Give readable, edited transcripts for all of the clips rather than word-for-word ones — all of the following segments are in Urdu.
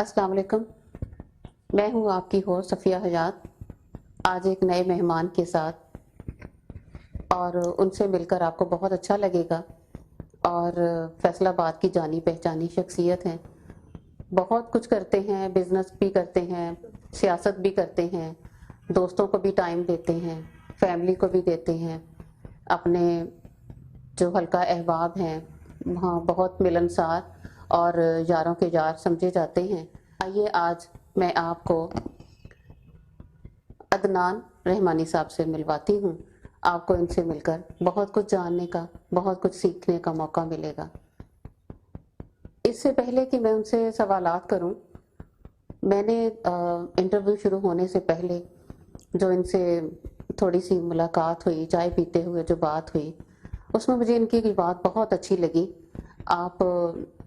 السلام علیکم، میں ہوں آپ کی ہوسٹ صفیہ حجات، آج ایک نئے مہمان کے ساتھ، اور ان سے مل کر آپ کو بہت اچھا لگے گا۔ اور فیصل آباد کی جانی پہچانی شخصیت ہیں، بہت کچھ کرتے ہیں، بزنس بھی کرتے ہیں، سیاست بھی کرتے ہیں، دوستوں کو بھی ٹائم دیتے ہیں، فیملی کو بھی دیتے ہیں، اپنے جو حلقہ احباب ہیں وہاں بہت ملنسار اور یاروں کے یار سمجھے جاتے ہیں۔ آئیے آج میں آپ کو عدنان رحمانی صاحب سے ملواتی ہوں، آپ کو ان سے مل کر بہت کچھ جاننے کا، بہت کچھ سیکھنے کا موقع ملے گا۔ اس سے پہلے کہ میں ان سے سوالات کروں، میں نے انٹرویو شروع ہونے سے پہلے جو ان سے تھوڑی سی ملاقات ہوئی، چائے پیتے ہوئے جو بات ہوئی، اس میں مجھے ان کی بات بہت اچھی لگی۔ آپ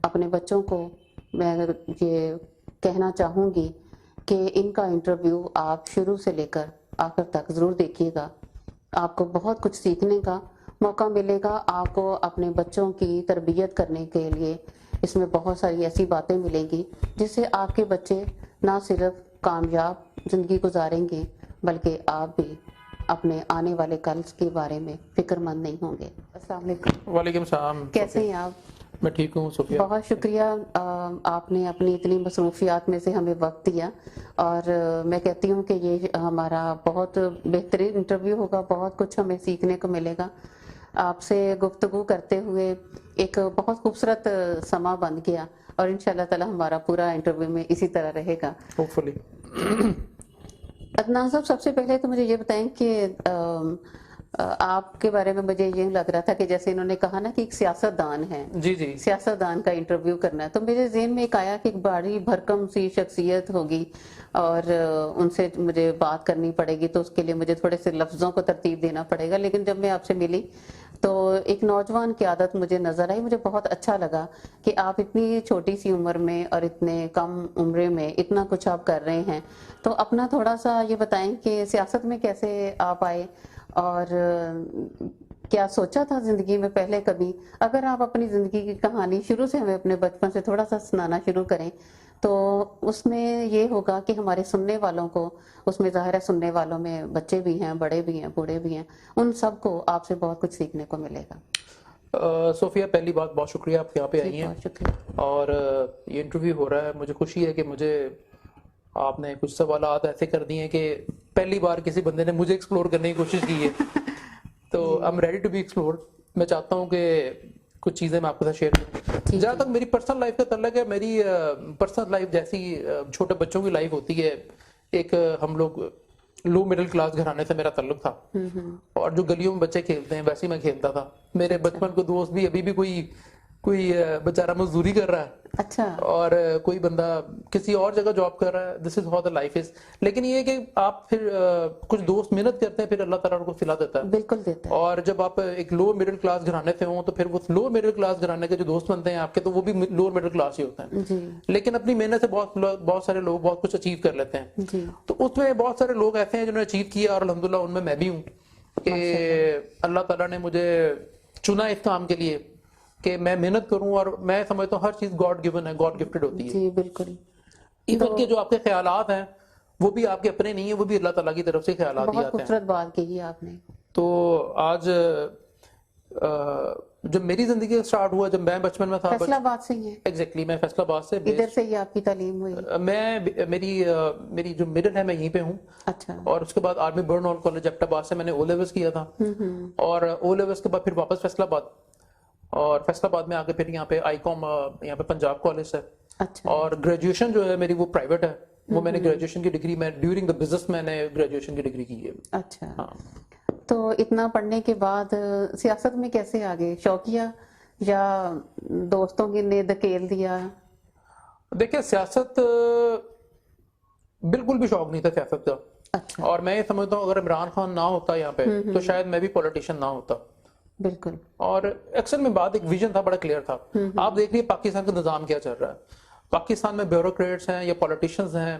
اپنے بچوں کو میں یہ کہنا چاہوں گی کہ ان کا انٹرویو آپ شروع سے لے کر آخر تک ضرور دیکھیے گا، آپ کو بہت کچھ سیکھنے کا موقع ملے گا۔ آپ کو اپنے بچوں کی تربیت کرنے کے لیے اس میں بہت ساری ایسی باتیں ملیں گی جس سے آپ کے بچے نہ صرف کامیاب زندگی گزاریں گے بلکہ آپ بھی اپنے آنے والے کل کے بارے میں فکر مند نہیں ہوں گے۔ السلام علیکم۔ وعلیکم السلام۔ کیسے ہیں آپ؟ میں ٹھیک ہوں صفیہ۔ بہت شکریہ، آپ نے اپنی اتنی مصروفیات میں سے ہمیں وقت دیا، اور میں کہتی ہوں کہ یہ ہمارا بہت بہترین انٹرویو ہوگا، بہت کچھ ہمیں سیکھنے کو ملے گا۔ آپ سے گفتگو کرتے ہوئے ایک بہت خوبصورت سما بن گیا، اور انشاءاللہ تعالی ہمارا پورا انٹرویو میں اسی طرح رہے گا۔ ہوپفلی۔ عدنان صاحب، سب سے پہلے تو مجھے یہ بتائیں کہ آپ کے بارے میں مجھے یہ لگ رہا تھا کہ جیسے انہوں نے کہا نا کہ ایک سیاست دان ہے، جی جی، سیاست دان کا انٹرویو کرنا ہے، تو میرے ذہن میں ایک آیا کہ ایک بڑی بھرکم سی شخصیت ہوگی اور ان سے مجھے بات کرنی پڑے گی، تو اس کے لیے مجھے تھوڑے سے لفظوں کو ترتیب دینا پڑے گا۔ لیکن جب میں آپ سے ملی تو ایک نوجوان کی عادت مجھے نظر آئی، مجھے بہت اچھا لگا کہ آپ اتنی چھوٹی سی عمر میں اور اتنے کم عمرے میں اتنا کچھ آپ کر رہے ہیں۔ تو اپنا تھوڑا سا یہ بتائیں کہ سیاست میں کیسے آپ آئے، اور کیا سوچا تھا زندگی میں پہلے کبھی؟ اگر آپ اپنی زندگی کی کہانی شروع سے ہمیں اپنے بچپن سے تھوڑا سا سنانا شروع کریں تو اس میں یہ ہوگا کہ ہمارے سننے والوں کو، اس میں ظاہر ہے سننے والوں میں بچے بھی ہیں، بڑے بھی ہیں، بوڑھے بھی ہیں، ان سب کو آپ سے بہت کچھ سیکھنے کو ملے گا۔ صوفیہ، پہلی بات بہت شکریہ آپ یہاں پہ آئی ہیں، بہت شکریہ۔ اور یہ انٹرویو ہو رہا ہے، مجھے خوشی ہے کہ مجھے آپ نے کچھ سوالات ایسے کر دیے ہیں کہ پہلی بار کسی بندے نے مجھے ایکسپلور کرنے کی کوشش کی ہے، تو I am ready to be explore. میں چاہتا ہوں کہ کچھ چیزیں میں آپ کے ساتھ شیئر کروں۔ جہاں تک میری پرسنل لائف کا تعلق ہے، میری پرسنل لائف جیسی چھوٹے بچوں کی لائف ہوتی ہے، ایک ہم لوگ لو مڈل کلاس گھرانے سے میرا تعلق تھا، اور جو گلیوں میں بچے کھیلتے ہیں ویسے میں کھیلتا تھا۔ میرے بچپن کو دوست بھی ابھی بھی کوئی بیچارہ مزدوری کر رہا ہے، اچھا، اور کوئی بندہ کسی اور جگہ جاب کر رہا ہے۔ This is how the life is. لیکن یہ ہے کہ آپ پھر کچھ دوست محنت کرتے ہیں، پھر اللہ تعالیٰ کو کھلا دیتا ہے، بالکل دیتا ہے۔ اور جب آپ ایک لوور مڈل کلاس گھرانے سے ہوں تو پھر وہ لوور مڈل کلاس گھرانے کے جو دوست بنتے ہیں آپ کے، تو وہ بھی لوور مڈل کلاس ہی ہوتے ہیں، جی لیکن اپنی محنت سے بہت سارے لوگ بہت کچھ اچیو کر لیتے ہیں۔ جی، تو اس میں بہت سارے لوگ ایسے ہیں جنہوں نے اچیو کیا، اور الحمدللہ ان میں بھی ہوں، کہ اللہ تعالیٰ نے مجھے چنا اس کام کے لیے کہ میں محنت کروں، اور میں سمجھتا ہوں ہر چیز گاڈ گیون ہے، گاڈ گفٹڈ ہوتی ہے۔ جی بالکل۔ ایون کہ جو آپ کے خیالات ہیں وہ بھی آپ کے اپنے نہیں ہیں، وہ بھی اللہ تعالیٰ کی طرف سے خیالات ہی بہت آتے ہیں۔ خوبصورت بات کہی آپ نے۔ تو آج جب میری زندگی سٹارٹ ہوا، جب میں بچپن میں تھا، فیصل آباد سے ہی ہیں؟ ایگزیکٹلی، میں فیصل آباد سے ادھر سے ہی آپ کی تعلیم ہوئی؟ میری جو مڈل ہے میں یہیں پہ ہوں، اچھا، اور اس کے بعد army Burn Hall college Abbottabad سے میں نے او لیولز کیا تھا، اور او لیولز کے بعد پھر واپس فیصل آباد، اور فیصل آباد میں آگے پھر یہاں پہ آئی کام، یہاں پہ پنجاب کالج ہے، اچھا، اور گریجویشن جو ہے میری وہ پرائیویٹ ہے، وہ میں نے گریجویشن کی ڈگری میں ڈیورنگ دا بزنس میں نے گریجویشن کی ڈگری کی ہے۔ اچھا۔ ہاں، تو اتنا پڑھنے کے بعد سیاست میں کیسے آگے؟ شوقیہ یا دوستوں نے دھکیل دیا؟ دیکھیں، سیاست بالکل بھی شوق نہیں تھا سیاست کا، اچھا، اور میں یہ سمجھتا ہوں اگر عمران خان نہ ہوتا یہاں پہ تو شاید میں بھی پولیٹیشین نہ ہوتا۔ بالکل، اور اکثر میں بات ایک ویژن تھا، بڑا کلیئر تھا۔ آپ دیکھ لیے پاکستان کا نظام کیا چل رہا ہے، پاکستان میں بیوروکریٹس ہیں یا پولیٹیشنز ہیں،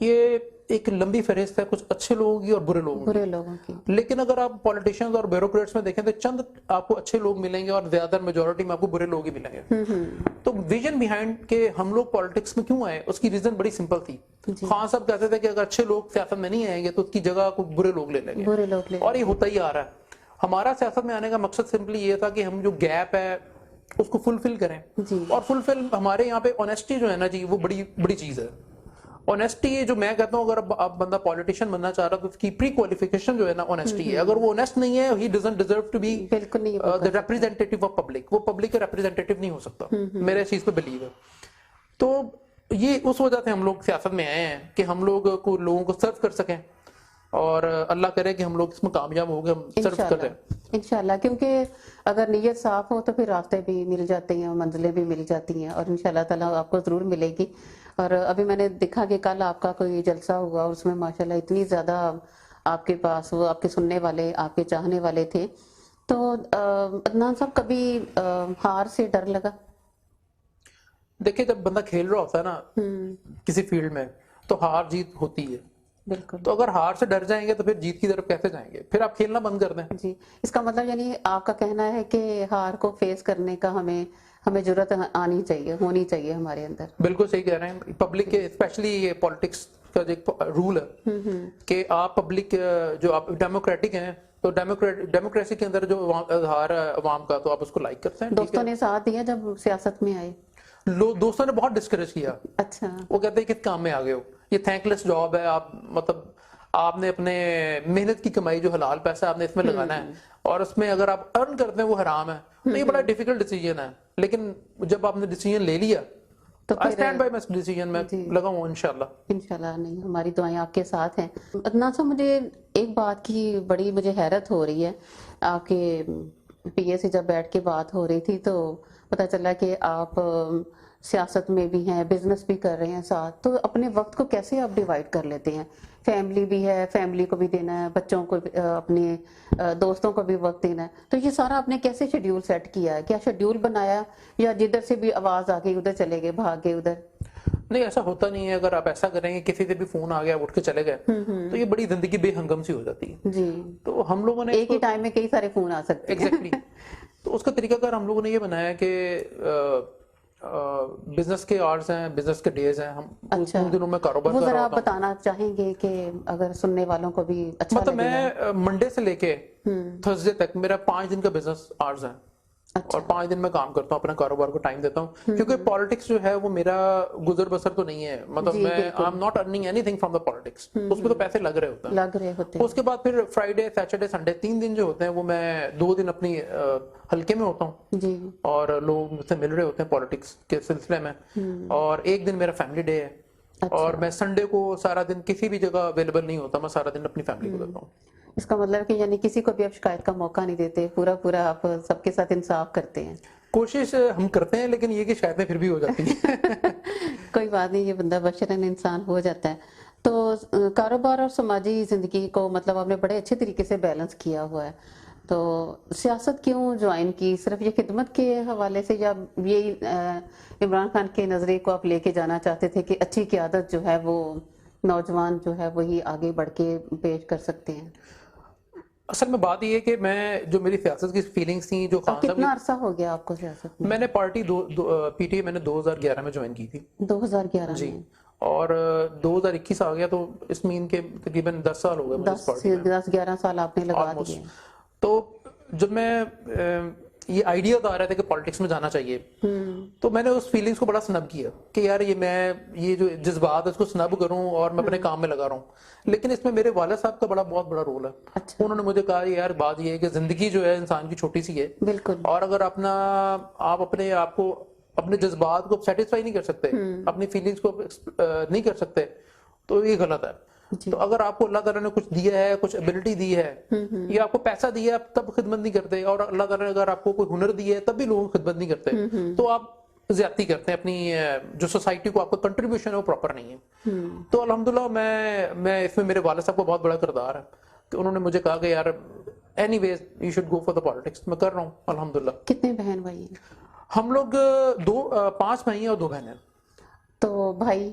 یہ ایک لمبی فہرست ہے کچھ اچھے لوگوں کی اور برے لوگوں کی. برے لوگوں کی. لیکن اگر آپ پالیٹیشینز اور بیوروکریٹس میں دیکھیں تو چند آپ کو اچھے لوگ ملیں گے اور زیادہ میجورٹی میں آپ کو برے لوگ ہی ملیں گے. تو ویژن بیہائنڈ کہ ہم لوگ پالیٹکس میں کیوں آئے اس کی ریزن بڑی سمپل تھی. خان صاحب کہتے تھے کہ اگر اچھے لوگ سیاست میں نہیں آئیں گے تو اس کی جگہ کو برے لوگ لے لیں گے, برے لوگ لے. اور یہ ہوتا ہی آ رہا ہے. ہمارا سیاست میں آنے کا مقصد سمپلی یہ تھا کہ ہم جو گیپ ہے اس کو فلفل کریں, اور فلفل ہمارے یہاں پہ آنیسٹی جو ہے نا جی وہ بڑی بڑی چیز ہے. آنیسٹی جو میں کہتا ہوں, اگر اب بندہ پالیٹیشین بننا چاہ رہا تو اس کی پری کوالیفیکیشن جو ہے نا آنیسٹی ہے. اگر وہ آنیسٹ نہیں ہے he doesn't deserve to be the representative of public. وہ پبلک کا ریپرزینٹیٹیو نہیں ہو سکتا. میرے اس چیز پہ بلیو ہے. تو یہ اس وجہ سے ہم لوگ سیاست میں آئے ہیں کہ ہم لوگ کو لوگوں کو سرو کر سکیں, اور اللہ کرے کہ ہم لوگ اس میں کامیاب ہو گئے, ہم سرو کر رہے ہیں انشاءاللہ. کیونکہ اگر نیت صاف ہو تو پھر راستے بھی مل جاتے ہیں, منزلیں بھی مل جاتی ہیں, اور انشاءاللہ تعالیٰ آپ کو ضرور ملے گی. اور ابھی میں نے دیکھا کہ کل آپ کا کوئی جلسہ ہوا اور اس میں ماشاءاللہ اتنی زیادہ آپ کے پاس وہ آپ کے سننے والے, آپ کے چاہنے والے تھے. تو عدنان صاحب کبھی ہار سے ڈر لگا؟ دیکھیں جب بندہ کھیل رہا ہوتا ہے نا کسی فیلڈ میں تو ہار جیت ہوتی ہے. بالکل. تو اگر ہار سے ڈر جائیں گے تو پھر جیت کی طرف کیسے جائیں گے؟ پھر آپ کھیلنا بند کر دیں. جی, اس کا مطلب یعنی آپ کا کہنا ہے کہ ہار کو فیس کرنے کا ہمیں جرأت آنی چاہیے, ہونی چاہیے ہمارے اندر. بالکل صحیح کہہ رہے ہیں. پبلک کے اسپیشلی یہ پالیٹکس کا جو ایک رول ہے کہ آپ پبلک جو آپ ڈیموکریٹک ہیں تو ڈیموکریسی کے اندر جو اظہار ہے عوام کا تو آپ اس کو لائک کرتے ہیں. دوستوں نے ساتھ دیا جب سیاست میں آئے؟ دوستوں نے بہت ڈسکریج کیا. اچھا. وہ کہتے ہیں کس کام میں آگے ہو, یہ تھینک لیس جاب ہے, آپ مطلب آپ نے اپنے محنت کی کمائی جو حلال پیسہ آپ نے اس میں لگانا ہے, اور اس میں اگر آپ ارن کرتے ہیں وہ حرام ہے. تو یہ بڑا ڈیفیکلٹ ڈیسیجن ہے, لیکن جب آپ نے ڈیسیجن لے لیا تو I stand by my decision, میں لگا ہوں انشاءاللہ. انشاءاللہ. نہیں, ہماری دعائیں آپ کے ساتھ ہیں. عدنان صاحب مجھے ایک بات کی بڑی مجھے حیرت ہو رہی ہے. آپ کے پی اے سے جب بیٹھ کے بات ہو رہی تھی تو پتہ چلا کہ آپ سیاست میں بھی ہیں, بزنس بھی کر رہے ہیں ساتھ. تو اپنے وقت کو کیسے آپ ڈیوائیڈ کر لیتے ہیں؟ فیملی بھی ہے, فیملی کو بھی دینا ہے, بچوں کو اپنے دوستوں کو بھی وقت دینا ہے. تو یہ سارا آپ نے کیسے شیڈیول سیٹ کیا ہے؟ کیا شیڈیول بنایا یا جدھر سے بھی آواز آ گئی ادھر چلے گئے, بھاگ گئے ادھر؟ نہیں, ایسا ہوتا نہیں ہے. اگر آپ ایسا کریں گے کسی سے بھی فون آ گیا اٹھ کے چلے گئے تو یہ بڑی زندگی بے ہنگم سی ہو جاتی ہے. جی. تو ہم لوگوں نے ایک ہی ٹائم میں کئی سارے فون آ سکتے ہیں. ایگزیکٹلی. تو اس کا طریقہ کار ہم لوگوں نے یہ بنایا کہ بزنس کے آرز ہیں, بزنس کے ڈیز ہیں, ہم ان دنوں میں کاروبار وہ کر ذرا رہا آپ ہوتا ہوں. بتانا چاہیں گے کہ اگر سننے والوں کو بھی اچھا مطلب میں منڈے سے لے کے تھرسڈے تک میرا 5 دن کا بزنس آرز ہے, اور 5 دن میں کام کرتا ہوں, اپنے کاروبار کو ٹائم دیتا ہوں. کیونکہ پالیٹکس جو ہے وہ میرا گزر بسر تو نہیں ہے. مطلب میں I am not earning anything from the politics. اس میں تو پیسے لگ رہے ہوتے ہیں. اس کے بعد پھر فرائیڈے, سیٹرڈے, سنڈے 3 دن جو ہوتے ہیں وہ میں 2 دن اپنی حلقے میں ہوتا ہوں, اور لوگ مجھ سے مل رہے ہوتے ہیں پالیٹکس کے سلسلے میں, اور 1 دن میرا فیملی ڈے ہے. اور میں سنڈے کو سارا دن کسی بھی جگہ اویلیبل نہیں ہوتا, میں سارا دن اپنی فیملی کو دیتا ہوں. اس کا مطلب کہ یعنی کسی کو بھی آپ شکایت کا موقع نہیں دیتے, پورا آپ سب کے ساتھ انصاف کرتے ہیں. کوشش ہم کرتے ہیں, لیکن یہ کہ شکایتیں پھر بھی ہو جاتی ہیں. کوئی بات نہیں, یہ بندہ بشرن انسان ہو جاتا ہے. تو کاروبار اور سماجی زندگی کو مطلب آپ نے بڑے اچھے طریقے سے بیلنس کیا ہوا ہے. تو سیاست کیوں جوائن کی؟ صرف یہ خدمت کے حوالے سے, یا یہ عمران خان کے نظریے کو آپ لے کے جانا چاہتے تھے کہ اچھی قیادت جو ہے وہ نوجوان جو ہے وہی آگے بڑھ کے پیش کر سکتے ہیں؟ اصل میں بات یہ ہے کہ میں جو میری سیاست کی فیلنگز تھیں جو خان صاحب, کتنا عرصہ ہو گیا آپ کو سیاست میں نے پارٹی پی ٹی اے میں نے 2011 میں جوائن کی تھی. 2011 جی. اور 2021 آ گیا تو اس مین کے تقریباً 10 سال ہو گئے مجھے اس پارٹی میں. 10-11 سال آپ نے لگا دیے. تو جب میں یہ آئیڈیا آ رہا تھا کہ پالیٹکس میں جانا چاہیے, تو میں نے اس فیلنگز کو بڑا سنب کیا کہ یار یہ جو جذبات اس کو سنب کروں اور میں اپنے کام میں لگا رہا ہوں. لیکن اس میں میرے والد صاحب کا بہت بڑا رول ہے. انہوں نے مجھے کہا یار بات یہ ہے کہ زندگی جو ہے انسان کی چھوٹی سی ہے, اور اگر آپ اپنے آپ کو اپنے جذبات کو سیٹسفائی نہیں کر سکتے, اپنی فیلنگز کو نہیں کر سکتے, تو یہ غلط ہے. تو اگر آپ کو اللہ تعالیٰ نے کچھ دیا ہے, کچھ ابیلٹی دی ہے, یا آپ کو پیسہ دیا ہے تب خدمت نہیں کرتے, اور اللہ تعالیٰ نے اگر آپ کو کوئی ہنر دیا ہے تب بھی لوگوں کو خدمت نہیں کرتے, تو آپ زیادتی کرتے ہیں. اپنی جو سوسائٹی کو آپ کا کنٹریبیوشن ہے وہ پراپر نہیں ہے. تو الحمدللہ میں اس میں میرے والد صاحب کا بہت بڑا کردار ہے کہ انہوں نے مجھے کہا کہ یار anyways you should go for the politics. میں کر رہا ہوں الحمدللہ. کتنے بہن بھائی ہیں؟ ہم لوگ 5 بھائی ہیں اور 2 بہنیں. تو بھائی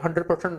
100%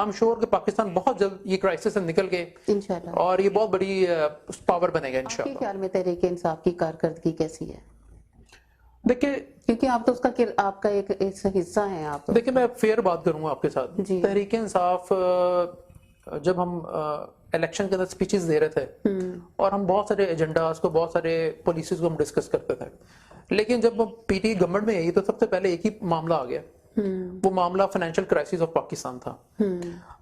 I'm sure کہ پاکستان بہت جلد یہ کرائسس سے نکل کے انشاءاللہ. اور یہ بہت بڑی پاور بنے گا آپ کے انشاءاللہ. خیال میں تحریک انصاف کی کارکردگی کیسی ہے؟ دیکھیں کیونکہ آپ تو اس کا آپ کا ایک حصہ ہیں آپ. دیکھیں میں فیئر بات کروں گا آپ کے ساتھ. جی. تحریک انصاف جب ہم الیکشن کے اندر اسپیچز دے رہے تھے اور ہم بہت سارے ایجنڈاز کو بہت سارے پالیسیز کو ہم ڈسکس کرتے تھے, لیکن جب پی ٹی گورنمنٹ میں آئی تو سب سے پہلے ایک ہی معاملہ آ گیا, وہ معاملہ فائنینشیل کرائسس آف پاکستان تھا.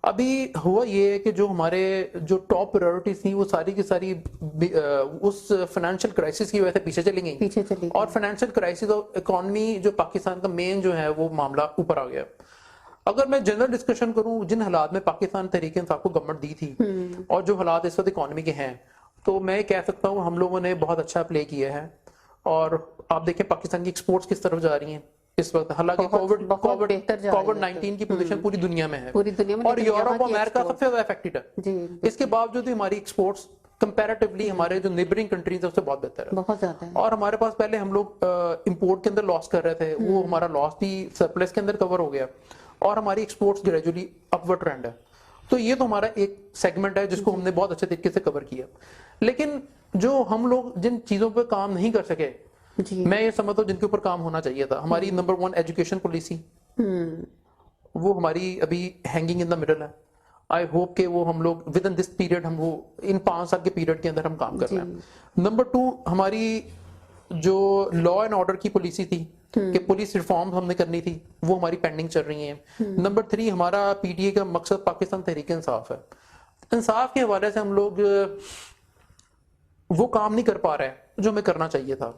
ابھی ہوا یہ ہے کہ جو ہمارے جو ٹاپ پرائیورٹیز تھیں وہ ساری کی ساری اس فائنینشیل کرائسس کی وجہ سے پیچھے چلی گئیں, اور فائنینشیل کرائسس آف اکانومی جو پاکستان کا مین جو ہے وہ معاملہ اوپر آ گیا. اگر میں جنرل ڈسکشن کروں جن حالات میں پاکستان تحریک انصاف کو گورنمنٹ دی تھی اور جو حالات اس وقت اکانومی کے ہیں, تو میں کہہ سکتا ہوں ہم لوگوں نے بہت اچھا پلے کیا ہے. اور آپ دیکھیں پاکستان کی ایکسپورٹس کس طرف جا رہی ہیں اس وقت, حالانکہ کووڈ-19 کی پوزیشن پوری دنیا میں ہے اور یورپ اور امریکہ سب سے زیادہ افیکٹڈ ہے. اس کے باوجود ہماری ایکسپورٹس کمپیریٹیولی ہمارے جو نیبرنگ کنٹریز ہیں اس سے بہت بہتر ہے. بہت زیادہ ہے. اور ہمارے پاس پہلے ہم لوگ امپورٹ کے اندر لاس کر رہے تھے, وہ ہمارا لاس بھی سرپلس کے اندر کور ہو گیا اور ہماری ایکسپورٹس گریجولی اپورڈ ٹرینڈ ہے. تو یہ تو ہمارا ایک سیگمنٹ ہے جس کو ہم نے بہت اچھے طریقے سے کور کیا. لیکن جو ہم لوگ جن چیزوں پہ کام نہیں کر سکے, میں یہ سمجھتا ہوں جن کے اوپر کام ہونا چاہیے تھا. ہماری نمبر 1 ایجوکیشن پالیسی, وہ ہماری ابھی ہینگنگ ان دا مڈل ہے. آئی ہوپ کہ وہ ہم لوگ ود ان دس پیریڈ ہم وہ ان 5 سال کے پیریڈ کے اندر ہم کام کر رہے ہیں. نمبر 2 ہماری جو لا اینڈ آرڈر کی پالیسی تھی کہ پولیس ریفارم ہم نے کرنی تھی, وہ ہماری پینڈنگ چل رہی ہیں. نمبر 3 ہمارا پی ٹی اے کا مقصد پاکستان تحریک انصاف ہے. انصاف کے حوالے سے ہم لوگ وہ کام نہیں کر پا رہے جو ہمیں کرنا چاہیے تھا.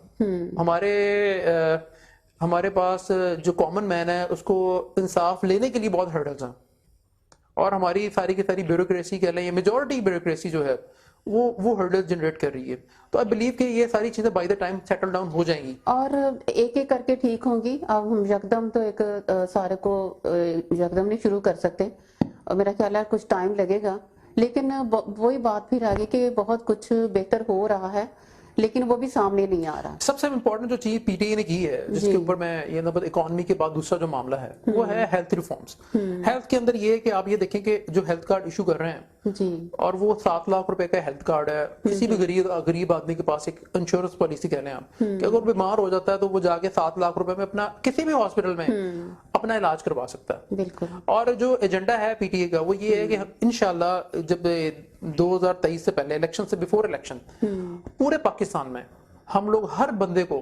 ہمارے پاس جو کامن مین ہے اس کو انصاف لینے کے لیے بہت ہرڈلز ہیں, اور ہماری ساری کی ساری بیوروکریسی کہہ لیں, میجورٹی بیوروکریسی جو ہے وہ ہرڈلز جنریٹ کر رہی ہے. تو آئی بلیو کہ یہ ساری چیزیں by the time settle down ہو جائیں گی اور ایک ایک کر کے ٹھیک ہوں گی. اب ہم یکدم تو ایک سارے کو یکدم نہیں شروع کر سکتے, اور میرا خیال ہے کچھ ٹائم لگے گا. لیکن وہی بات پھر آگے کہ بہت کچھ بہتر ہو رہا ہے لیکن وہ بھی سامنے نہیں آ رہا. سب سے امپورٹنٹ جو چیز پی ٹی اے نے کی ہے, جس کے اوپر میں یہ نمبر اکانومی کے بعد دوسرا جو معاملہ ہے وہ ہے ہیلتھ ریفارمز. ہیلتھ کے اندر یہ ہے کہ آپ یہ دیکھیں کہ جو ہیلتھ کارڈ ایشو کر رہے ہیں اور وہ 7 لاکھ روپے کا ہیلتھ کارڈ ہے. کسی بھی غریب آدمی کے پاس ایک انشورنس پالیسی کہہ لیں آپ کہ اگر بیمار ہو جاتا ہے تو وہ جا کے 7 لاکھ روپے میں اپنا کسی بھی ہاسپٹل میں اپنا علاج کروا سکتا ہے. بالکل. اور جو ایجنڈا ہے پی ٹی اے کا وہ یہ ہے کہ انشاءاللہ جب 2023 سے پہلے الیکشن سے بیفور الیکشن پورے پاکستان میں ہم لوگ ہر بندے کو,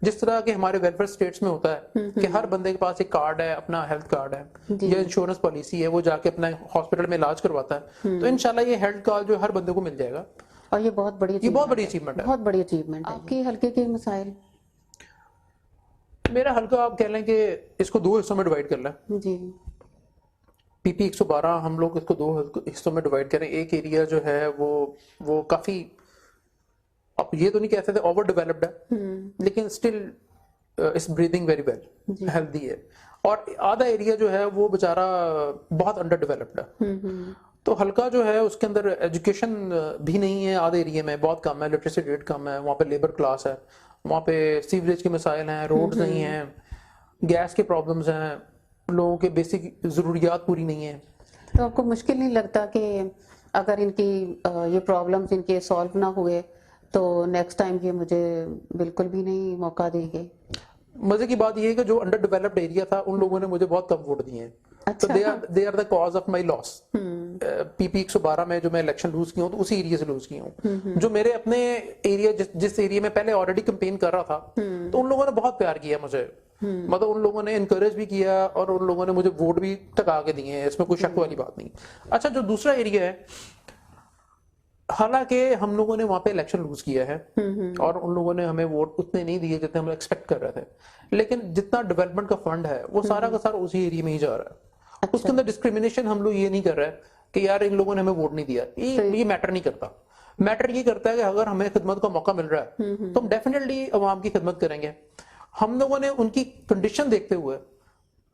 جس طرح کہ ہمارے ویلفیئر اسٹیٹس میں ہوتا ہے کہ ہر بندے کے پاس ایک کارڈ ہے, اپنا ہیلتھ کارڈ ہے یا انشورنس پالیسی ہے, وہ جا کے اپنا ہاسپٹل میں علاج کرواتا ہے, تو انشاءاللہ یہ ہیلتھ کارڈ جو ہر بندے کو مل جائے گا. اور یہ بہت بڑی اچیومنٹ ہے. بہت بڑی اچیومنٹ ہے. آپ کے حلقے کے مسائل؟ میرا حلقہ آپ کہہ لیں کہ اس کو 2 حصوں میں ڈیوائڈ کر لیں. جی. پی پی 112 ہم لوگ اس کو 2 حصوں میں ڈیوائڈ کریں. ایک ایریا جو ہے وہ کافی, اب یہ تو نہیں کہہ سکتے اوور ڈیولپڈ ہے, لیکن اسٹل اس بریدنگ ویری ویل, ہیلدی ہے. اور آدھا ایریا جو ہے وہ بیچارہ بہت انڈر ڈیولپڈ ہے. تو حلقہ جو ہے اس کے اندر ایجوکیشن بھی نہیں ہے, آدھے ایریا میں بہت کم ہے, لٹریسی ریٹ کم ہے, وہاں پہ لیبر کلاس ہے, وہاں پہ سیوریج کے مسائل ہیں, روڈز نہیں ہیں, گیس کے پرابلمز ہیں, لوگوں کے بیسک ضروریات پوری نہیں ہیں. تو آپ کو مشکل نہیں لگتا کہ اگر ان کی یہ پرابلمز ان کے سالو نہ ہوئے تو نیکسٹ ٹائم یہ مجھے بالکل بھی نہیں موقع دیں گے؟ مزے کی بات یہ ہے کہ جو انڈر ڈیولپڈ ایریا تھا ان لوگوں نے مجھے بہت کم ووٹ دیے ہیں. تو they are the cause of my loss. P P 112 میں جو میں الیکشن لوز کیا ہوں تو اسی ایریا سے لوز کیا ہوں. جو میرے اپنے ایریا جس ایریا میں پہلے آلریڈی کمپین کر رہا تھا تو ان لوگوں نے بہت پیار کیا مجھے, مطلب ان لوگوں نے انکریج بھی کیا اور ان لوگوں نے مجھے ووٹ بھی ٹکا کے دیے ہیں, اس میں کوئی شک والی بات نہیں. اچھا, جو دوسرا ایریا ہے, حالانکہ ہم لوگوں نے وہاں پہ الیکشن لوز کیا ہے اور ان لوگوں نے ہمیں ووٹ اتنے نہیں دیے جتنے ہم ایکسپیکٹ کر رہے تھے, لیکن جتنا ڈیولپمنٹ کا فنڈ ہے وہ سارا کا سارا اسی ایریا میں ہی جا رہا ہے. اس کے اندر ڈسکریمنیشن ہم لوگ یہ نہیں کر رہے کہ یار ان لوگوں نے ہمیں ووٹ نہیں دیا, یہ میٹر نہیں کرتا. میٹر یہ کرتا ہے کہ اگر ہمیں خدمت کا موقع مل رہا ہے تو ہم ڈیفینیٹلی عوام کی خدمت کریں گے. ہم لوگوں نے ان کی کنڈیشن دیکھتے ہوئے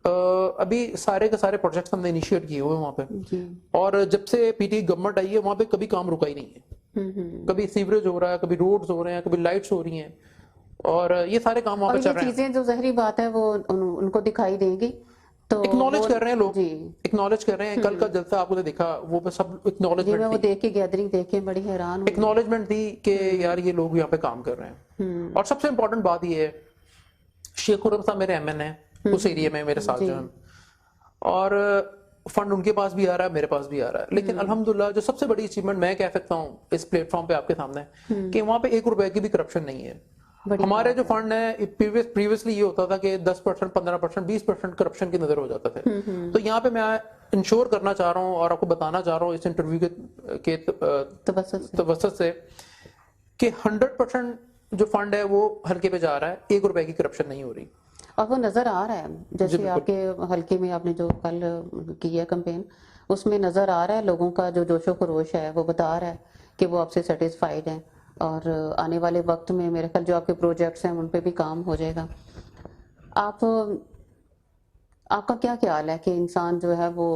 ابھی سارے کے سارے پروجیکٹس ہم نے انیشیٹ کیے ہوئے وہاں پہ, اور جب سے پی ٹی گورنمنٹ آئی ہے وہاں پہ کبھی کام رکا ہی نہیں ہے. کبھی سیوریج ہو رہا ہے, کبھی روڈز ہو رہے ہیں, کبھی لائٹس ہو رہی ہیں, اور یہ سارے کام وہاں پہ چل رہے ہیں. چیزیں جو ظاہری بات ہے وہ ان کو دکھائی دیں گی تو اکنالج کر رہے ہیں لوگ, جی اکنالج کر رہے ہیں. کل کا جلسہ آپ نے دیکھا, وہ سب جی, میں اکنالجمنٹ وہ دیکھ کے گیدرنگ دیکھ کے بڑی حیران ہوئی. اکنالجمنٹ تھی کہ یار یہ لوگ یہاں پہ کام کر رہے ہیں. اور سب سے امپورٹنٹ بات یہ ہے, شیخ خرم صاحب میرے ایم این ہیں اس ایریا میں میرے ساتھ جو ہیں, اور فنڈ ان کے پاس بھی آ رہا ہے, میرے پاس بھی آ رہا ہے. لیکن الحمدللہ جو سب سے بڑی اچیومنٹ میں کہہ سکتا ہوں اس پلیٹ فارم پہ آپ کے سامنے, کہ وہاں پہ 1 روپے کی بھی کرپشن نہیں ہے. ہمارے جو فنڈ ہے پریویسلی یہ ہوتا تھا کہ 10%, 15%, 20% کرپشن کی نظر ہو جاتا تھا. تو یہاں پہ میں انشور کرنا چاہ رہا ہوں اور آپ کو بتانا چاہ رہا ہوں اس انٹرویو کے توسط سے کہ 100% جو فنڈ ہے وہ حلقے پہ جا رہا ہے, 1 روپے کی کرپشن نہیں ہو رہی. اور وہ نظر آ رہا ہے, جیسے آپ کے حلقے میں آپ نے جو کل کی ہے کمپین, اس میں نظر آ رہا ہے لوگوں کا جو جوش و خروش ہے, وہ بتا رہا ہے کہ وہ آپ سے سیٹسفائیڈ ہیں. اور آنے والے وقت میں میرے خیال جو آپ کے پروجیکٹس ہیں ان پہ بھی کام ہو جائے گا. آپ کا کیا خیال ہے کہ انسان جو ہے وہ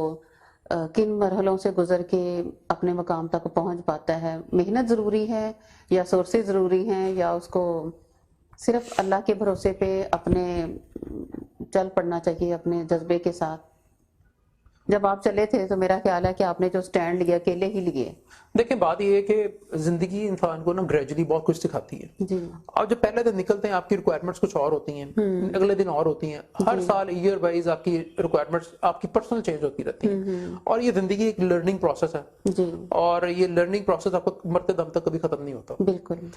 کن مرحلوں سے گزر کے اپنے مقام تک پہنچ پاتا ہے؟ محنت ضروری ہے یا سورسز ضروری ہیں, یا اس کو صرف اللہ کے بھروسے پہ اپنے چل پڑنا چاہیے اپنے جذبے کے ساتھ؟ جب آپ چلے تھے تو میرا خیال ہے کہ آپ نے جو سٹینڈ لیا اکیلے ہی لیے. دیکھیں بات یہ ہے کہ زندگی انسان کو نا گریجولی بہت کچھ سکھاتی ہے. جی, اور جب پہلے دن نکلتے ہیں آپ کی ریکوائرمنٹس کچھ اور ہوتی ہیں, اگلے دن اور ہوتی ہیں. ہر سال ایئر وائز آپ کی ریکوائرمنٹس آپ کی پرسنل چینج ہوتی رہتی ہیں. اور یہ زندگی ایک لرننگ پروسیس ہے, جی, اور یہ لرننگ پروسیس آپ کو مرتے دم تک کبھی ختم نہیں ہوتا. بالکل.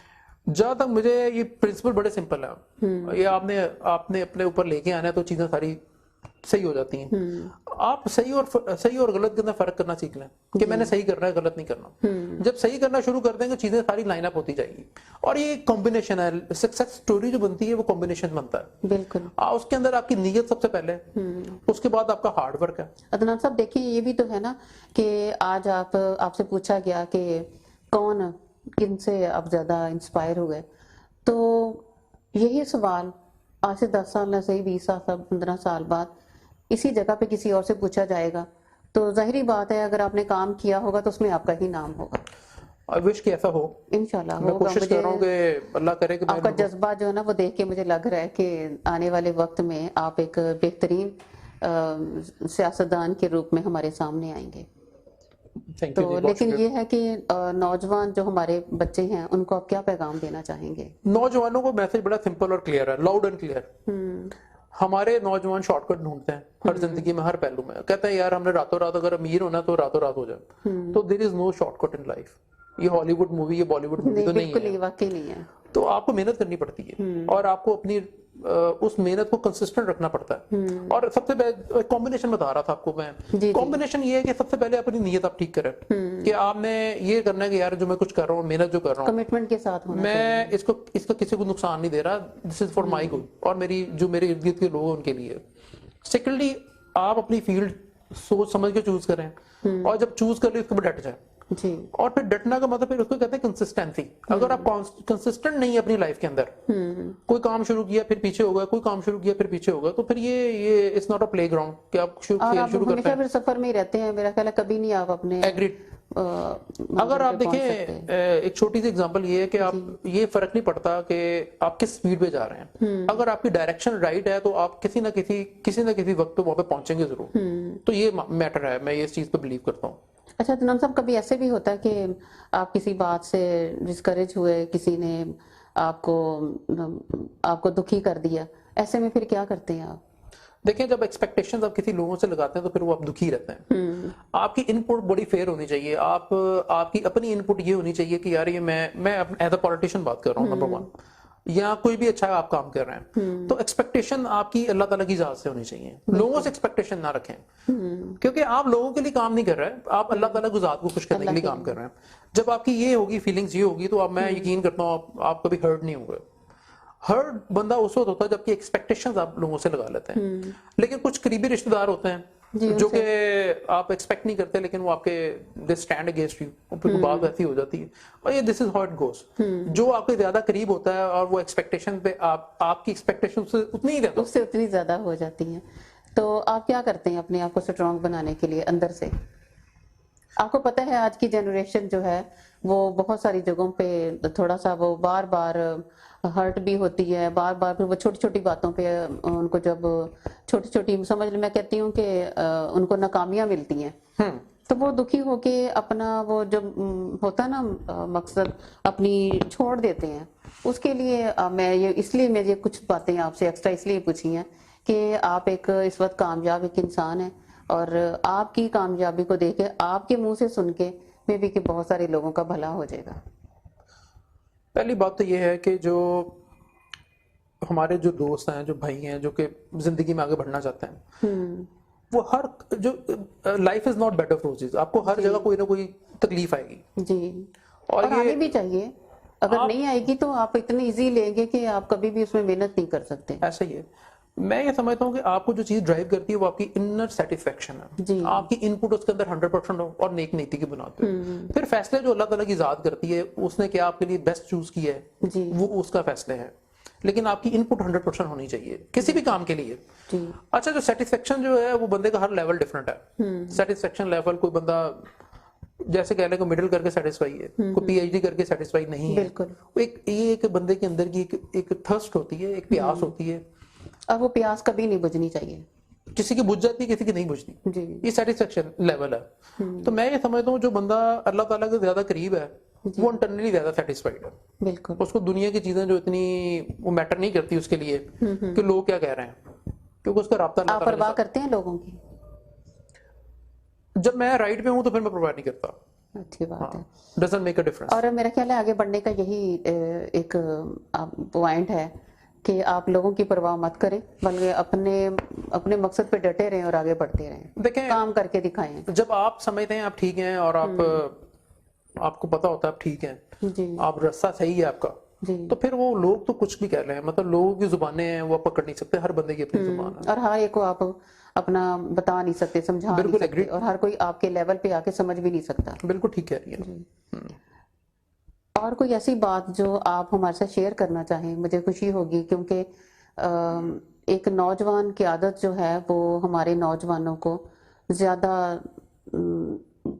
جہاں تک مجھے یہ پرنسپل بڑے سمپل ہیں, یہ آپ نے اپنے اوپر لے کے آنا ہے تو چیزیں ساری صحیح ہو جاتی ہیں. آپ صحیح اور غلط کے اندر فرق کرنا سیکھ لیں کہ میں نے صحیح کرنا ہے, غلط نہیں کرنا. جب صحیح کرنا شروع کر دیں گے چیزیں ساری لائن اپ ہوتی جائے گی. اور یہ کمبینیشن ہے, سکسیس سٹوری جو بنتی ہے وہ کمبینیشن بنتا ہے. بالکل. اس کے اندر آپ کی نیت سب سے پہلے, اس کے بعد آپ کا ہارڈ ورک ہے. عدنان صاحب دیکھیں, یہ بھی تو ہے نا کہ آج آپ سے پوچھا گیا کہ کن سے آپ زیادہ انسپائر ہوئے, تو یہی سوال آج سے 10 سال نہ صحیح 20 سال 15 سال بعد اسی جگہ پہ کسی اور سے پوچھا جائے گا, تو ظاہری بات ہے اگر آپ نے کام کیا ہوگا تو اس میں آپ کا ہی نام ہوگا. I wish کہ ایسا ہو, انشاءاللہ میں ہوگا. کوشش کر رہا ہوں کہ اللہ کرے کہ آپ کا جذبہ جو ہے نا وہ دیکھ کے مجھے لگ رہا ہے کہ آنے والے وقت میں آپ ایک بہترین سیاستدان کے روپ میں ہمارے سامنے آئیں گے. تو لیکن یہ ہے کہ نوجوان جو ہمارے بچے ہیں ان کو آپ کیا پیغام دینا چاہیں گے؟ نوجوانوں کو میسج بڑا سمپل اور کلیئر ہے, لاؤڈ اینڈ کلیئر. ہمارے نوجوان شارٹ کٹ ڈھونڈتے ہیں ہر زندگی میں, ہر پہلو میں. کہتے ہیں یار ہم نے راتوں رات اگر امیر ہونا تو راتوں رات ہو جائے. تو دیر از نو شارٹ کٹ ان لائف. یہ ہالی ووڈ مووی, یہ بالی ووڈ مووی تو نہیں ہے, واقعی نہیں ہے. تو آپ کو محنت کرنی پڑتی ہے اور آپ کو اپنی اس محنت کو کنسسٹنٹ رکھنا پڑتا ہے. اور سب سے پہلے کمبینیشن بتا رہا تھا آپ کو میں, کمبینیشن یہ ہے کہ سب سے پہلے اپنی نیت آپ ٹھیک کریں کہ آپ نے یہ کرنا ہے کہ یار جو میں کچھ کر رہا ہوں, محنت جو کر رہا ہوں, کمٹمنٹ کے ساتھ ہونا, میں اس کا کسی کو نقصان نہیں دے رہا, دس از فار مائی گڈ اور جو میرے ارد گرد کے لوگ ہیں ان کے لیے. سیکنڈلی آپ اپنی فیلڈ سوچ سمجھ کے چوز کریں, اور جب چوز کر لیں اس کو ڈٹ جائیں. جی. اور پھر ڈٹنا کا مطلب پھر اس کو کہتے ہیں کنسسٹنسی. اگر آپ کنسسٹنٹ نہیں ہے اپنی لائف کے اندر, کوئی کام شروع کیا پھر پیچھے ہوگا, کوئی کام شروع کیا پھر پیچھے ہوگا, تو پھر یہ it's not a playground کہ آپ شروع کرتے ہیں. پھر سفر میں ہی رہتے ہیں, میرا خیال ہے کبھی نہیں آپ اپنے ایگریڈ. اگر آپ دیکھیں ایک چھوٹی سی اگزامپل یہ ہے کہ آپ یہ فرق نہیں پڑتا کہ آپ کس سپیڈ پہ جا رہے ہیں. اگر آپ کی ڈائریکشن رائٹ ہے تو آپ کسی نہ کسی وقت پہ وہاں پہ پہنچیں گے ضرور. تو یہ میٹر ہے, میں اس چیز پہ بلیو کرتا ہوں. اچھا عدنان صاحب, کبھی ایسے بھی ہوتا ہے کہ آپ کسی بات سے ڈسکریج ہوئے, کسی نے آپ کو دکھی کر دیا, ایسے میں پھر کیا کرتے ہیں آپ؟ دیکھیں جب ایکسپیکٹیشنز آپ کسی لوگوں سے لگاتے ہیں تو پھر وہ آپ دکھی رہتے ہیں. آپ کی ان پٹ بڑی فیئر ہونی چاہیے. آپ کی اپنی ان پٹ یہ ہونی چاہیے کہ یار یہ میں ایز اے پولیٹیشین بات کر رہا ہوں, نمبر 1, یا کوئی بھی اچھا آپ کام کر رہے ہیں, تو ایکسپیکٹیشن آپ کی اللہ تعالیٰ کی ذات سے ہونی چاہیے. لوگوں سے ایکسپیکٹیشن نہ رکھیں, کیونکہ آپ لوگوں کے لیے کام نہیں کر رہے, آپ اللہ تعالیٰ کی ذات کو خوش کرنے کے لیے کام کر رہے ہیں. جب آپ کی یہ ہوگی, فیلنگز یہ ہوگی, تو میں یقین کرتا ہوں آپ کبھی ہرٹ نہیں ہوں گے. ہر بندہ اس وقت ہوتا ہے جب کہ ایکسپیکٹیشنز آپ لوگوں سے لگا لیتے ہیں. لیکن کچھ قریبی رشتہ دار ہوتے ہیں جو کہ آپ ایکسپیکٹ نہیں کرتے, لیکن وہ آپ کے دے اسٹینڈ اگینسٹ یو, پھر بات ایسی ہو جاتی ہے. اور یہ دس از ہاؤ اٹ گوز. جو آپ کے زیادہ قریب ہوتا ہے اور وہ ایکسپیکٹیشن پہ آپ کی ایکسپیکٹیشن سے اتنی ہی رہتا, اس سے اتنی زیادہ ہو جاتی ہیں. تو آپ کیا کرتے ہیں اپنے آپ کو اسٹرانگ بنانے کے لیے اندر سے؟ آپ کو پتہ ہے آج کی جنریشن جو ہے وہ بہت ساری جگہوں پہ تھوڑا سا وہ بار بار ہرٹ بھی ہوتی ہے، بار بار پھر وہ چھوٹی چھوٹی باتوں پہ ان کو جب چھوٹی چھوٹی سمجھ میں کہتی ہوں کہ ان کو ناکامیاں ملتی ہیں تو وہ دکھی ہو کے اپنا وہ جب ہوتا ہے نا مقصد اپنی چھوڑ دیتے ہیں. اس کے لیے میں یہ کچھ باتیں آپ سے ایکسٹرا اس لیے پوچھی ہیں کہ آپ ایک اس وقت کامیاب ایک انسان ہیں اور آپ کی کامیابی کو دیکھ کے آپ کے منہ سے سن کے میں بھی کہ بہت سارے لوگوں کا بھلا ہو جائے گا. پہلی بات تو یہ ہے کہ جو ہمارے جو دوست ہیں، جو بھائی ہیں، جو کہ زندگی میں آگے بڑھنا چاہتے ہیں، وہ ہر جو life is not bad of roses, آپ کو ہر جگہ کوئی نہ کوئی تکلیف آئے گی جی، اور آنے بھی چاہیے. اگر نہیں آئے گی تو آپ اتنی ایزی لیں گے کہ آپ کبھی بھی اس میں محنت نہیں کر سکتے. ایسا ہی ہے. میں یہ سمجھتا ہوں کہ آپ کو جو چیز ڈرائیو کرتی ہے وہ آپ کی انر سیٹسفیکشن ہے. جی آپ کی ان پٹ اس کے اندر 100% ہو اور نیک نیتی کی بنا پہ. پھر فیصلے جو اللہ تعالیٰ کی ذات کرتی ہے، اس نے کیا آپ کے لیے بیسٹ چوز کیا ہے جی وہ اس کا فیصلے ہے، لیکن آپ کی ان پٹ 100% ہونی چاہیے کسی بھی کام کے لیے. جی اچھا، جو سیٹسفیکشن جو ہے وہ بندے کا ہر لیول ڈفرنٹ ہے. سیٹسفیکشن لیول کوئی بندہ جیسے کہہ لیں کہ مڈل کر کے سیٹسفائی ہے، کوئی پی ایچ ڈی کر کے سیٹسفائی نہیں ہے. بالکل. یہ ایک بندے کے اندر کی ایک تھرسٹ ہوتی ہے، ایک پیاس ہوتی ہے، اور وہ پیاس کبھی نہیں بجھنی چاہیے. کسی کی بجھ جاتی ہے، کسی کی نہیں بجھتی. جی یہ سیٹسفیکشن لیول ہے. تو میں یہ سمجھتا ہوں جو بندہ اللہ تعالیٰ کے زیادہ قریب ہے وہ انٹرنلی زیادہ سیٹسفائیڈ ہے. بالکل. اس کو دنیا کی چیزیں جو اتنی وہ میٹر نہیں کرتی اس کے لیے کہ لوگ کیا کہہ رہے ہیں، کیونکہ اس کا رابطہ اللہ آپ تعالیٰ کے پرواہ ساتھ. کرتے ہیں لوگوں کی؟ جب میں رائٹ پہ ہوں تو پھر میں پرواہ نہیں کرتا. اچھی بات ہے. Doesn't make a difference. اور میرا خیال ہے آگے بڑھنے کا یہی ایک پوائنٹ ہے کہ آپ لوگوں کی پرواہ مت کریں بلکہ اپنے مقصد پہ ڈٹے رہیں اور آگے بڑھتے رہیں. دیکھیں، کام کر کے دکھائیں. جب آپ سمجھتے ہیں آپ ٹھیک ہیں اور آپ کو پتا ہوتا ہے آپ ٹھیک ہیں، جی آپ رستہ صحیح ہے آپ کا، جی. تو پھر وہ لوگ تو کچھ بھی کہہ رہے ہیں. مطلب لوگوں کی زبانیں ہیں وہ آپ پکڑ نہیں سکتے، ہر بندے کی اپنی زبان ہے. اور ہر ایک کو آپ اپنا بتا نہیں سکتے، سمجھا نہیں بالکل سکتے، اور ہر کوئی آپ کے لیول پہ آ کے سمجھ بھی نہیں سکتا. بالکل ٹھیک کہہ رہی ہیں. جی. اور کوئی ایسی بات جو آپ ہمارے ساتھ شیئر کرنا چاہیں، مجھے خوشی ہوگی کیونکہ ایک نوجوان کی عادت جو ہے وہ ہمارے نوجوانوں کو زیادہ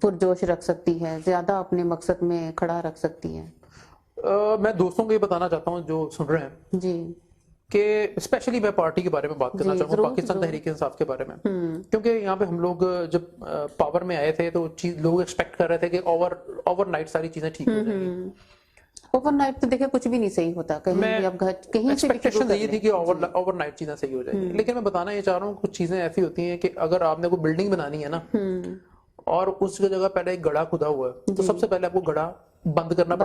پرجوش رکھ سکتی ہے، زیادہ اپنے مقصد میں کھڑا رکھ سکتی ہے. میں دوستوں کو یہ بتانا چاہتا ہوں جو سن رہے ہیں جی کہ اسپیشلی میں پارٹی کے بارے میں بات کرنا چاہوں گا، ضرور، پاکستان ضرور. تحریک انصاف کے بارے میں. کیونکہ یہاں پہ ہم لوگ جب پاور میں آئے تھے تو لوگ ایکسپیکٹ کر رہے تھے کہ اوور نائٹ ساری چیزیں ٹھیک ہو جائیں گی. اوور نائٹ تو دیکھیں کچھ بھی نہیں صحیح ہوتا، کہیں بھی اب کہیں سے بھی شروع ایکسپیکٹیشن کر یہ تھی کہ اوور نائٹ چیزیں صحیح ہو جائیں گی. لیکن میں بتانا یہ چاہ رہا ہوں کچھ چیزیں ایسی ہوتی ہیں کہ اگر آپ نے کوئی بلڈنگ بنانی ہے نا اور اس کی جگہ پہلے ایک گڑھا کھدا ہوا ہے تو سب سے پہلے آپ کو گڑھا بند کرنا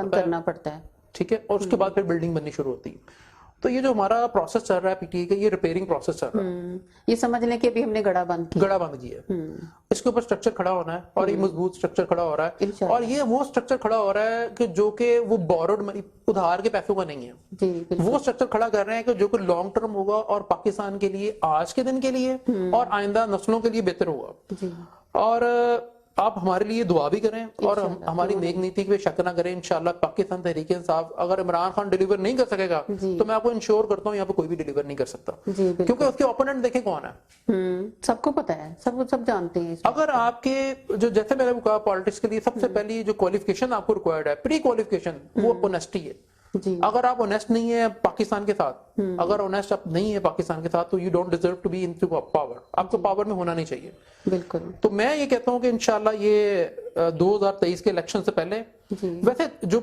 پڑتا ہے. ٹھیک ہے، اور اس کے بعد پھر بلڈنگ بننی شروع ہوتی ہے. تو یہ جو ہمارا پروسیس چل رہا ہے پی ٹی اے کا، یہ ریپیئرنگ پروسیس چل رہا ہے. یہ سمجھ لیں کہ ابھی ہم نے گڑھا بند کیا ہے، اس کے اوپر سٹرکچر کھڑا ہونا ہے اور یہ مضبوط سٹرکچر کھڑا ہو رہا ہے. اور یہ وہ سٹرکچر کھڑا ہو رہا ہے کہ جو کہ وہ بوروڈ ادھار کے پیسوں کا نہیں ہے. وہ سٹرکچر کھڑا کر رہے ہیں کہ جو کہ لانگ ٹرم ہوگا اور پاکستان کے لیے، آج کے دن کے لیے اور آئندہ نسلوں کے لیے بہتر ہوگا. اور آپ ہمارے لیے دعا بھی کریں اور ہماری نیک نیتی پہ شک نہ کریں. انشاءاللہ پاکستان تحریک انصاف اگر عمران خان ڈیلیور نہیں کر سکے گا تو میں آپ کو انشور کرتا ہوں یہاں پہ کوئی بھی ڈیلیور نہیں کر سکتا، کیونکہ اس کے اوپوننٹ دیکھیں کون ہے. سب کو پتا ہے، سب جانتے ہیں. اگر آپ کے جو جیسے میں نے کہا پالیٹکس کے لیے سب سے پہلی جو کوالیفیکیشن آپ کو ریکوائرڈ ہے، پری کوالیفیکیشن، وہ اونیسٹی ہے. اگر آپ اونیسٹ نہیں ہیں پاکستان کے ساتھ، اگر اونیسٹ آپ نہیں ہے پاکستان کے ساتھ، تو you don't deserve to be in power. آپ کو پاور میں ہونا نہیں چاہیے. بالکل. تو میں یہ کہتا ہوں کہ انشاءاللہ یہ 2023 کے الیکشن سے پہلے، ویسے جو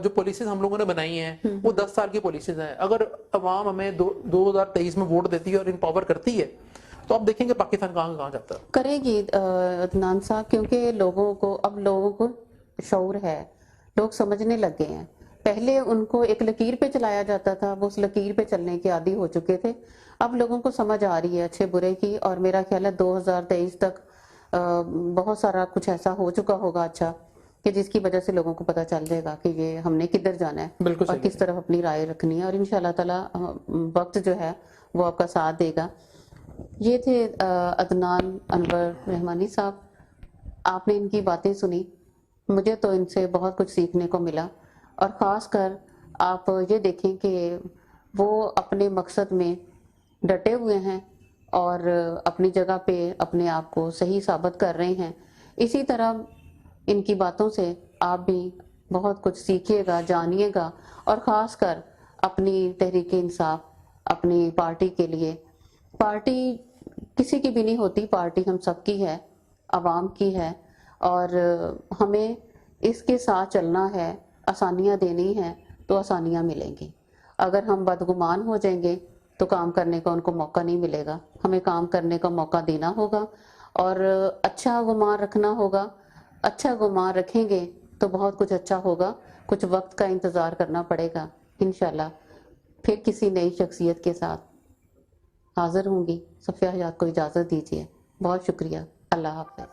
پالیسیز ہم لوگوں نے بنائی ہیں وہ 10 سال کی پالیسیز ہیں. اگر عوام ہمیں 2023 میں ووٹ دیتی ہے اور امپاور کرتی ہے تو آپ دیکھیں گے پاکستان کہاں جاتا ہے. کرے گی عدنان صاحب، کیونکہ لوگوں کو شعور ہے، لوگ سمجھنے لگ گئے ہیں. پہلے ان کو ایک لکیر پہ چلایا جاتا تھا، وہ اس لکیر پہ چلنے کے عادی ہو چکے تھے. اب لوگوں کو سمجھ آ رہی ہے اچھے برے کی، اور میرا خیال ہے 2023 تک بہت سارا کچھ ایسا ہو چکا ہوگا اچھا کہ جس کی وجہ سے لوگوں کو پتہ چل جائے گا کہ یہ ہم نے کدھر جانا ہے اور کس طرف اپنی رائے رکھنی ہے. اور انشاءاللہ تعالی وقت جو ہے وہ آپ کا ساتھ دے گا. یہ تھے عدنان انور رحمانی صاحب. آپ نے ان کی باتیں سنی، مجھے تو ان سے بہت کچھ سیکھنے کو ملا. اور خاص کر آپ یہ دیکھیں کہ وہ اپنے مقصد میں ڈٹے ہوئے ہیں اور اپنی جگہ پہ اپنے آپ کو صحیح ثابت کر رہے ہیں. اسی طرح ان کی باتوں سے آپ بھی بہت کچھ سیکھیے گا، جانیے گا، اور خاص کر اپنی تحریک انصاف، اپنی پارٹی کے لیے. پارٹی کسی کی بھی نہیں ہوتی، پارٹی ہم سب کی ہے، عوام کی ہے، اور ہمیں اس کے ساتھ چلنا ہے، آسانیاں دینی ہیں تو آسانیاں ملیں گی. اگر ہم بدگمان ہو جائیں گے تو کام کرنے کا ان کو موقع نہیں ملے گا. ہمیں کام کرنے کا موقع دینا ہوگا اور اچھا گمان رکھنا ہوگا. اچھا گمان رکھیں گے تو بہت کچھ اچھا ہوگا. کچھ وقت کا انتظار کرنا پڑے گا. انشاءاللہ پھر کسی نئی شخصیت کے ساتھ حاضر ہوں گی. صفیہ حیات کو اجازت دیجیے. بہت شکریہ. اللہ حافظ.